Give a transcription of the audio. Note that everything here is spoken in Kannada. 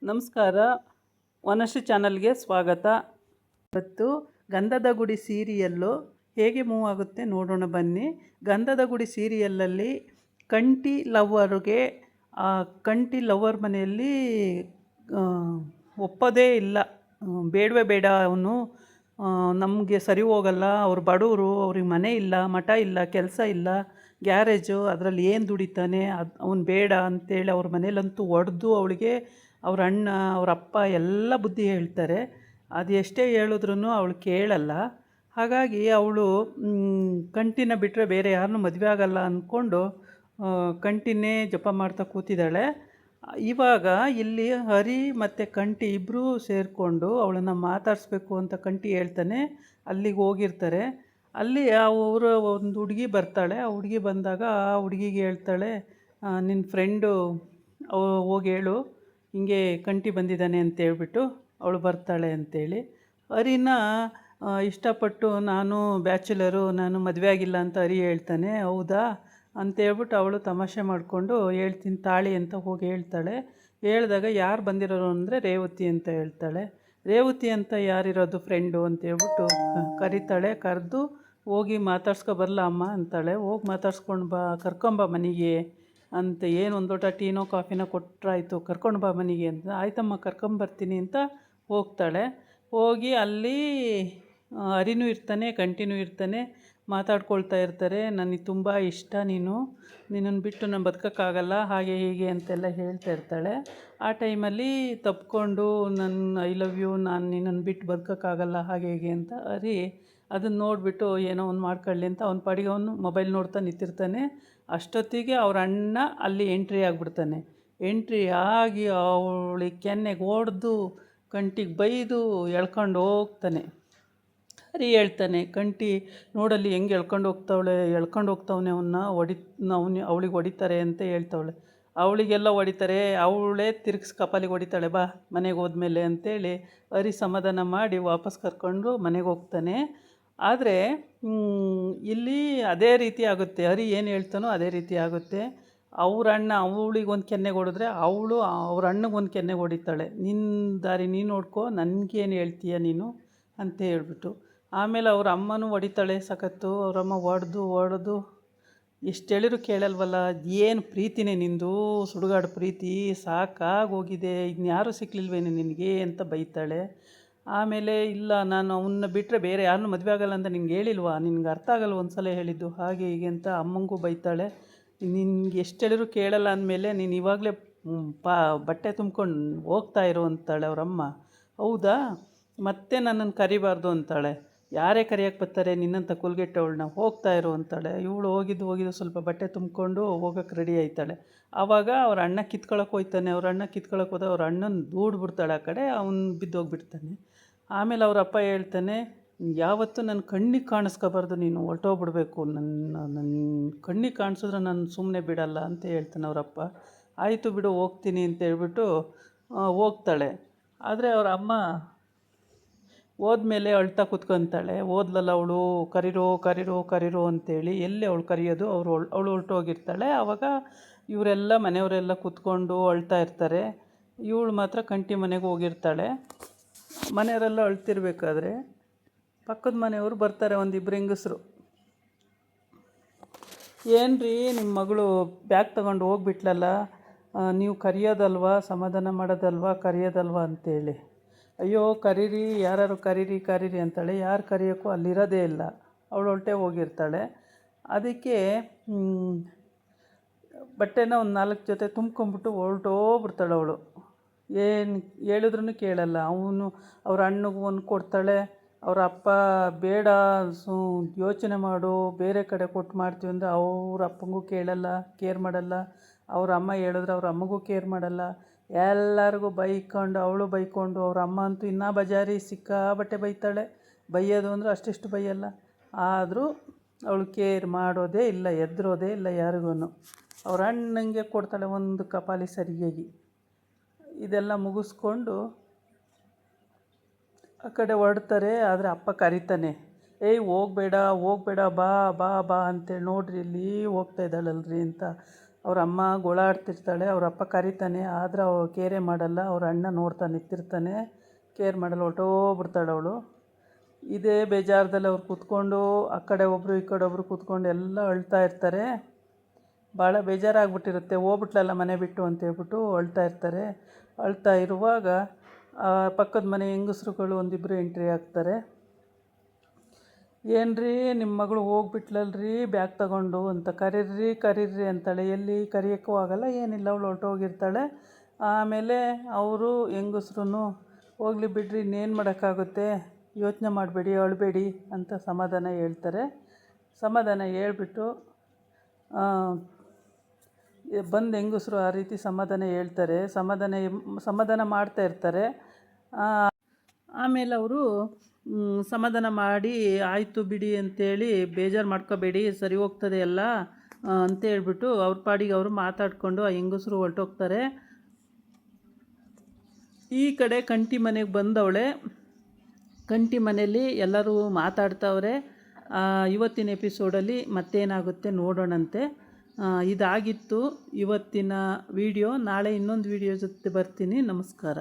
ನಮಸ್ಕಾರ, ವನಶ್ರೀ ಚಾನಲ್ಗೆ ಸ್ವಾಗತ. ಇವತ್ತು ಗಂಧದ ಗುಡಿ ಸೀರಿಯಲ್ಲು ಹೇಗೆ ಮೂವ್ ಆಗುತ್ತೆ ನೋಡೋಣ ಬನ್ನಿ. ಗಂಧದ ಗುಡಿ ಸೀರಿಯಲ್ಲಲ್ಲಿ ಕಂಠಿ ಲವ್ವರ್ಗೆ ಕಂಠಿ ಲವ್ವರ್ ಮನೆಯಲ್ಲಿ ಒಪ್ಪೋದೇ ಇಲ್ಲ. ಬೇಡವೇ ಬೇಡ, ಅವನು ನಮಗೆ ಸರಿ ಹೋಗಲ್ಲ, ಅವ್ರು ಬಡವರು, ಅವ್ರಿಗೆ ಮನೆ ಇಲ್ಲ, ಮಠ ಇಲ್ಲ, ಕೆಲಸ ಇಲ್ಲ, ಗ್ಯಾರೇಜು, ಅದರಲ್ಲಿ ಏನು ದುಡಿತಾನೆ, ಅವ್ನು ಬೇಡ ಅಂತೇಳಿ ಅವ್ರ ಮನೇಲಂತೂ ಹೊಡೆದು ಅವಳಿಗೆ ಅವ್ರ ಅಣ್ಣ ಅವ್ರ ಅಪ್ಪ ಎಲ್ಲ ಬುದ್ಧಿ ಹೇಳ್ತಾರೆ. ಅದು ಎಷ್ಟೇ ಹೇಳಿದ್ರೂ ಅವಳು ಕೇಳಲ್ಲ. ಹಾಗಾಗಿ ಅವಳು ಕಂಠಿನ ಬಿಟ್ಟರೆ ಬೇರೆ ಯಾರನ್ನೂ ಮದುವೆ ಆಗಲ್ಲ ಅಂದ್ಕೊಂಡು ಕಂಠಿನೇ ಜಪ ಮಾಡ್ತಾ ಕೂತಿದ್ದಾಳೆ. ಇವಾಗ ಇಲ್ಲಿ ಹರಿ ಮತ್ತು ಕಂಠಿ ಇಬ್ಬರೂ ಸೇರಿಕೊಂಡು ಅವಳನ್ನು ಮಾತಾಡಿಸ್ಬೇಕು ಅಂತ ಕಂಠಿ ಹೇಳ್ತಾನೆ. ಅಲ್ಲಿಗೆ ಹೋಗಿರ್ತಾರೆ. ಅಲ್ಲಿ ಅವರ ಒಂದು ಹುಡುಗಿ ಬರ್ತಾಳೆ. ಆ ಹುಡುಗಿ ಬಂದಾಗ ಆ ಹುಡುಗಿಗೆ ಹೇಳ್ತಾಳೆ, ನಿನ್ನ ಫ್ರೆಂಡು ಹೋಗಿ ಹೇಳು ಹಿಂಗೆ ಕಂಠಿ ಬಂದಿದ್ದಾನೆ ಅಂತೇಳ್ಬಿಟ್ಟು ಅವಳು ಬರ್ತಾಳೆ ಅಂತೇಳಿ. ಹರಿನ ಇಷ್ಟಪಟ್ಟು ನಾನು ಬ್ಯಾಚುಲರು, ನಾನು ಮದುವೆ ಆಗಿಲ್ಲ ಅಂತ ಹರಿ ಹೇಳ್ತಾನೆ. ಹೌದಾ ಅಂತೇಳ್ಬಿಟ್ಟು ಅವಳು ತಮಾಷೆ ಮಾಡಿಕೊಂಡು ಹೇಳ್ತೀನಿ ತಾಳಿ ಅಂತ ಹೋಗಿ ಹೇಳ್ತಾಳೆ. ಹೇಳಿದಾಗ ಯಾರು ಬಂದಿರೋರು ಅಂದರೆ ರೇವತಿ ಅಂತ ಹೇಳ್ತಾಳೆ. ರೇವತಿ ಅಂತ ಯಾರಿರೋದು ಫ್ರೆಂಡು ಅಂತೇಳ್ಬಿಟ್ಟು ಕರೀತಾಳೆ. ಕರೆದು ಹೋಗಿ ಮಾತಾಡ್ಸ್ಕೊ ಬರಲ್ಲ ಅಮ್ಮ ಅಂತಾಳೆ. ಹೋಗಿ ಮಾತಾಡ್ಸ್ಕೊಂಡು ಬಾ, ಕರ್ಕೊಂಬ ಮನೆಗೆ ಅಂತ, ಏನು ಒಂದು ಲೋಟ ಟೀನೋ ಕಾಫಿನೋ ಕೊಟ್ಟರಾಯ್ತು, ಕರ್ಕೊಂಡು ಬಾ ಮನೆಗೆ ಅಂತ. ಆಯ್ತಮ್ಮ ಕರ್ಕೊಂಬರ್ತೀನಿ ಅಂತ ಹೋಗ್ತಾಳೆ. ಹೋಗಿ ಅಲ್ಲಿ ಹರಿನೂ ಇರ್ತಾನೆ, ಕಂಠಿನೂ ಇರ್ತಾನೆ. ಮಾತಾಡ್ಕೊಳ್ತಾ ಇರ್ತಾರೆ. ನನಗೆ ತುಂಬ ಇಷ್ಟ ನಿನ್ನನ್ನು ಬಿಟ್ಟು ನಾನು ಬದುಕೋಕ್ಕಾಗಲ್ಲ, ಹಾಗೆ ಹೀಗೆ ಅಂತೆಲ್ಲ ಹೇಳ್ತಾ ಇರ್ತಾಳೆ. ಆ ಟೈಮಲ್ಲಿ ತಪ್ಪಿಕೊಂಡು ನನ್ನ ಐ ಲವ್ ಯು, ನಾನು ನಿನ್ನನ್ನು ಬಿಟ್ಟು ಬದುಕೋಕ್ಕಾಗಲ್ಲ ಹಾಗೆ ಹೀಗೆ ಅಂತ ಹರಿ ಅದನ್ನು ನೋಡಿಬಿಟ್ಟು ಏನೋ ಒಂದು ಮಾಡ್ಕೊಳ್ಳಿ ಅಂತ ಅವನ ಪಾಡಿಗೆ ಅವನು ಮೊಬೈಲ್ ನೋಡ್ತಾ ನಿಂತಿರ್ತಾನೆ. ಅಷ್ಟೊತ್ತಿಗೆ ಅವ್ರ ಅಣ್ಣ ಅಲ್ಲಿ ಎಂಟ್ರಿ ಆಗಿಬಿಡ್ತಾನೆ. ಎಂಟ್ರಿ ಆಗಿ ಅವಳಿಗೆ ಕೆನ್ನೆಗೆ ಹೊಡೆದು ಕಂಠಿಗೆ ಬೈದು ಎಳ್ಕೊಂಡು ಹೋಗ್ತಾನೆ. ಹರಿ ಹೇಳ್ತಾನೆ, ಕಂಠಿ ನೋಡಲ್ಲಿ ಹೆಂಗೆ ಎಳ್ಕೊಂಡು ಹೋಗ್ತಾವನೆ ಅವಳಿಗೆ ಹೊಡಿತಾರೆ ಅಂತ ಹೇಳ್ತಾವಳೆ. ಅವಳಿಗೆಲ್ಲ ಹೊಡಿತಾರೆ, ಅವಳೇ ತಿರುಗಿಸಿ ಕಪಾಲಿಗೆ ಹೊಡಿತಾಳೆ, ಬಾ ಮನೆಗೆ ಹೋದ್ಮೇಲೆ ಅಂತೇಳಿ ಹರಿ ಸಮಾಧಾನ ಮಾಡಿ ವಾಪಸ್ ಕರ್ಕೊಂಡು ಮನೆಗೆ ಹೋಗ್ತಾನೆ. ಆದರೆ ಇಲ್ಲಿ ಅದೇ ರೀತಿ ಆಗುತ್ತೆ. ಹರಿ ಏನು ಹೇಳ್ತಾನೋ ಅದೇ ರೀತಿ ಆಗುತ್ತೆ. ಅವ್ರ ಅಣ್ಣ ಅವಳಿಗೆ ಒಂದು ಕೆನ್ನೆಗೆ ಹೊಡೆದ್ರೆ ಅವಳು ಅವ್ರ ಅಣ್ಣಗೆ ಒಂದು ಕೆನ್ನೆಗೆ ಹೊಡಿತಾಳೆ. ನಿನ್ನ ದಾರಿ ನೀನು ನೋಡ್ಕೊ, ನನಗೇನು ಹೇಳ್ತೀಯ ನೀನು ಅಂತ ಹೇಳ್ಬಿಟ್ಟು. ಆಮೇಲೆ ಅವ್ರ ಅಮ್ಮನೂ ಹೊಡಿತಾಳೆ ಸಖತ್ತು. ಅವರಮ್ಮ ಹೊಡೆದು ಎಷ್ಟು ಹೇಳಿದ್ರು ಕೇಳಲ್ವಲ್ಲ, ಏನು ಪ್ರೀತಿನೇ ನಿಂದು, ಸುಡುಗಾಡು ಪ್ರೀತಿ, ಸಾಕಾಗೋಗಿದೆ, ಇನ್ಯಾರೂ ಸಿಕ್ಕಲಿಲ್ವೇನೆ ನಿನಗೆ ಅಂತ ಬೈತಾಳೆ. ಆಮೇಲೆ ಇಲ್ಲ, ನಾನು ಅವನ್ನ ಬಿಟ್ಟರೆ ಬೇರೆ ಯಾರನ್ನೂ ಮದುವೆ ಆಗಲ್ಲ ಅಂತ ನಿನ್ಗೆ ಹೇಳಿಲ್ವಾ, ನಿನ್ಗೆ ಅರ್ಥ ಆಗಲ್ಲ ಒಂದು ಸಲ ಹೇಳಿದ್ದು, ಹಾಗೆ ಹೀಗೆ ಅಂತ ಅಮ್ಮಂಗೂ ಬೈತಾಳೆ. ನಿನ್ಗೆ ಎಷ್ಟು ಹೇಳಿದ್ರು ಕೇಳಲ್ಲ ಅಂದಮೇಲೆ ನೀನು ಇವಾಗಲೇ ಬಟ್ಟೆ ತುಂಬ್ಕೊಂಡು ಹೋಗ್ತಾ ಇರು ಅಂತಾಳೆ ಅವರಮ್ಮ. ಹೌದಾ, ಮತ್ತೆ ನನ್ನನ್ನು ಕರಿಬಾರ್ದು ಅಂತಾಳೆ. ಯಾರೇ ಕರಿಯೋಕ್ಕೆ ಬರ್ತಾರೆ ನಿನ್ನಂಥ ಕುಲ್ಗೆಟ್ಟವಳನ್ನ, ಹೋಗ್ತಾ ಇರು ಅಂತಾಳೆ. ಇವಳು ಹೋಗಿದ್ದು ಸ್ವಲ್ಪ ಬಟ್ಟೆ ತುಂಬಿಕೊಂಡು ಹೋಗೋಕ್ಕೆ ರೆಡಿ ಆಯ್ತಾಳೆ. ಆವಾಗ ಅವ್ರ ಅಣ್ಣ ಕಿತ್ಕೊಳಕ್ಕೆ ಹೋಗ್ತಾನೆ. ಅವ್ರ ಅಣ್ಣ ಕಿತ್ಕೊಳಕ್ಕೆ ಹೋದ ಅವ್ರ ಅಣ್ಣನ ದೂಡ್ಬಿಡ್ತಾಳೆ ಆ ಕಡೆ, ಅವನು ಬಿದ್ದೋಗ್ಬಿಡ್ತಾನೆ. ಆಮೇಲೆ ಅವ್ರ ಅಪ್ಪ ಹೇಳ್ತಾನೆ, ಯಾವತ್ತೂ ನನ್ನ ಕಣ್ಣಿಗೆ ಕಾಣಿಸ್ಕೋಬಾರ್ದು, ನೀನು ಹೊರಟೋಗ್ಬಿಡ್ಬೇಕು, ನನ್ನ ಕಣ್ಣಿಗೆ ಕಾಣಿಸಿದ್ರೆ ನಾನು ಸುಮ್ಮನೆ ಬಿಡಲ್ಲ ಅಂತ ಹೇಳ್ತಾನೆ ಅವರಪ್ಪ. ಆಯಿತು ಬಿಡು ಹೋಗ್ತೀನಿ ಅಂತ ಹೇಳ್ಬಿಟ್ಟು ಹೋಗ್ತಾಳೆ. ಆದರೆ ಅವ್ರ ಅಮ್ಮ ಹೋದ್ಮೇಲೆ ಅಳ್ತಾ ಕೂತ್ಕೊತಾಳೆ. ಓದ್ಲಲ್ಲ ಅವಳು, ಕರೀರೋ ಅಂತೇಳಿ. ಎಲ್ಲಿ ಅವಳು ಕರೆಯೋದು, ಅವಳು ಹೊರಟೋಗಿರ್ತಾಳೆ. ಆವಾಗ ಇವರೆಲ್ಲ ಮನೆಯವರೆಲ್ಲ ಕೂತ್ಕೊಂಡು ಅಳ್ತಾ ಇರ್ತಾರೆ. ಇವಳು ಮಾತ್ರ ಕಂಠಿ ಮನೆಗೆ ಹೋಗಿರ್ತಾಳೆ. ಮನೆಯವರೆಲ್ಲ ಅಳ್ತಿರ್ಬೇಕಾದ್ರೆ ಪಕ್ಕದ ಮನೆಯವರು ಬರ್ತಾರೆ, ಒಂದಿಬ್ಬರು ಹೆಂಗಸರು. ಏನ್ರಿ ನಿಮ್ಮ ಮಗಳು ಬ್ಯಾಗ್ ತಗೊಂಡು ಹೋಗ್ಬಿಟ್ಲಲ್ಲ, ನೀವು ಕರೆಯೋದಲ್ವಾ, ಸಮಾಧಾನ ಮಾಡೋದಲ್ವಾ, ಕರೆಯೋದಲ್ವಾ ಅಂತೇಳಿ. ಅಯ್ಯೋ ಕರೀರಿ, ಯಾರು ಕರೀರಿ ಅಂತಾಳೆ. ಯಾರು ಕರೆಯೋಕ್ಕೂ ಅಲ್ಲಿರೋದೇ ಇಲ್ಲ, ಅವಳು ಹೊರಟೇ ಹೋಗಿರ್ತಾಳೆ. ಅದಕ್ಕೆ ಬಟ್ಟೆನ ಒಂದು 4 ಜೊತೆ ತುಂಬ್ಕೊಂಬಿಟ್ಟು ಹೊರಟೋಗ್ಬಿಡ್ತಾಳೆ ಅವಳು. ಏನು ಹೇಳಿದ್ರೂ ಕೇಳಲ್ಲ. ಅವ್ರ ಅಣ್ಣಗೆ ಒಂದು ಕೊಡ್ತಾಳೆ. ಅವ್ರ ಅಪ್ಪ ಬೇಡ, ಯೋಚನೆ ಮಾಡು, ಬೇರೆ ಕಡೆ ಕೊಟ್ಟು ಮಾಡ್ತೀವಿ ಅಂದರೆ ಅವ್ರ ಅಪ್ಪಂಗೂ ಕೇಳಲ್ಲ, ಕೇರ್ ಮಾಡಲ್ಲ. ಅವ್ರ ಅಮ್ಮ ಹೇಳಿದ್ರೆ ಅವ್ರ ಅಮ್ಮಗೂ ಕೇರ್ ಮಾಡಲ್ಲ. ಎಲ್ಲರಿಗೂ ಅವಳು ಬೈಕೊಂಡು ಅವ್ರ ಅಮ್ಮ ಅಂತೂ ಇನ್ನೂ ಬಜಾರಿ, ಸಿಕ್ಕಾಬಟ್ಟೆ ಬೈತಾಳೆ. ಬೈಯೋದು ಅಂದರೆ ಅಷ್ಟಿಷ್ಟು ಬೈಯಲ್ಲ. ಆದರೂ ಅವಳು ಕೇರ್ ಮಾಡೋದೇ ಇಲ್ಲ, ಎದುರೋದೇ ಇಲ್ಲ ಯಾರಿಗೂ. ಅವ್ರ ಅಣ್ಣಂಗೆ ಕೊಡ್ತಾಳೆ ಒಂದು ಕಪಾಲಿ ಸರಿಯಾಗಿ. ಇದೆಲ್ಲ ಮುಗಿಸ್ಕೊಂಡು ಆ ಕಡೆ ಹೊರಡ್ತಾರೆ. ಆದರೆ ಅಪ್ಪ ಕರೀತಾನೆ, ಹೋಗಬೇಡ ಬಾ ಬಾ ಬಾ ಅಂತೇಳಿ, ನೋಡ್ರಿ ಇಲ್ಲಿ ಹೋಗ್ತಾ ಇದ್ದಾಳಲ್ರಿ ಅಂತ. ಅವ್ರ ಅಮ್ಮ ಗೋಳಾಡ್ತಿರ್ತಾಳೆ, ಅವ್ರ ಅಪ್ಪ ಕರಿತಾನೆ, ಆದ್ರೆ ಅವಳು ಕೇರೆ ಮಾಡಲ್ಲ. ಅವ್ರ ಅಣ್ಣ ನೋಡ್ತಾ ನಿಂತಿರ್ತಾನೆ, ಕೇರ್ ಮಾಡಲ್ಲ, ಹೊರ್ಟೋಗ್ಬಿಡ್ತಾಳೆ ಅವಳು. ಇದೇ ಬೇಜಾರದಲ್ಲಿ ಅವ್ರು ಕೂತ್ಕೊಂಡು ಆ ಕಡೆ ಒಬ್ಬರು ಈ ಕಡೆ ಒಬ್ಬರು ಕೂತ್ಕೊಂಡು ಎಲ್ಲ ಅಳ್ತಾ ಇರ್ತಾರೆ. ಭಾಳ ಬೇಜಾರಾಗ್ಬಿಟ್ಟಿರುತ್ತೆ, ಹೋಗ್ಬಿಟ್ಲಲ್ಲ ಮನೆ ಬಿಟ್ಟು ಅಂತೇಳ್ಬಿಟ್ಟು ಅಳ್ತಾ ಇರ್ತಾರೆ. ಅಳ್ತಾ ಇರುವಾಗ ಪಕ್ಕದ ಮನೆ ಹೆಂಗಸ್ರುಗಳು ಒಂದಿಬ್ಬರು ಎಂಟ್ರಿ ಆಗ್ತಾರೆ. ಏನ್ರಿ ನಿಮ್ಮ ಮಗಳು ಹೋಗ್ಬಿಟ್ಲಲ್ರಿ ಬ್ಯಾಗ್ ತಗೊಂಡು ಅಂತ, ಕರೀರಿ ಅಂತಾಳೆ. ಎಲ್ಲಿ ಕರೆಯೋಕ್ಕೂ ಆಗಲ್ಲ, ಏನಿಲ್ಲ, ಅವಳು ಹೊರ್ಟೋಗಿರ್ತಾಳೆ. ಆಮೇಲೆ ಅವರು ಹೆಂಗಸ್ರು ಹೋಗಲಿ ಬಿಡ್ರಿ, ಇನ್ನೇನು ಮಾಡೋಕ್ಕಾಗುತ್ತೆ, ಯೋಚನೆ ಮಾಡಬೇಡಿ, ಅಳಬೇಡಿ ಅಂತ ಸಮಾಧಾನ ಹೇಳ್ತಾರೆ. ಸಮಾಧಾನ ಹೇಳ್ಬಿಟ್ಟು ಬಂದು ಹೆಂಗಸ್ರು ಆ ರೀತಿ ಸಮಾಧಾನ ಹೇಳ್ತಾರೆ, ಸಮಾಧಾನ ಮಾಡ್ತಾ ಇರ್ತಾರೆ. ಆಮೇಲೆ ಅವರು ಸಮಾಧಾನ ಮಾಡಿ ಆಯಿತು ಬಿಡಿ ಅಂತೇಳಿ, ಬೇಜಾರು ಮಾಡ್ಕೋಬೇಡಿ, ಸರಿ ಹೋಗ್ತದೆ ಎಲ್ಲ ಅಂತೇಳ್ಬಿಟ್ಟು ಅವ್ರ ಪಾಡಿಗೆ ಅವರು ಮಾತಾಡಿಕೊಂಡು ಆ ಹೆಂಗಸ್ರು ಹೊರಟೋಗ್ತಾರೆ. ಈ ಕಡೆ ಕಂಠಿ ಮನೆಗೆ ಬಂದವಳೆ. ಕಂಠಿ ಮನೆಯಲ್ಲಿ ಎಲ್ಲರೂ ಮಾತಾಡ್ತವ್ರೆ. ಇವತ್ತಿನ ಎಪಿಸೋಡಲ್ಲಿ ಮತ್ತೇನಾಗುತ್ತೆ ನೋಡೋಣಂತೆ. ಇದಾಗಿತ್ತು ಇವತ್ತಿನ ವಿಡಿಯೋ. ನಾಳೆ ಇನ್ನೊಂದು ವಿಡಿಯೋ ಜೊತೆ ಬರ್ತೀನಿ. ನಮಸ್ಕಾರ.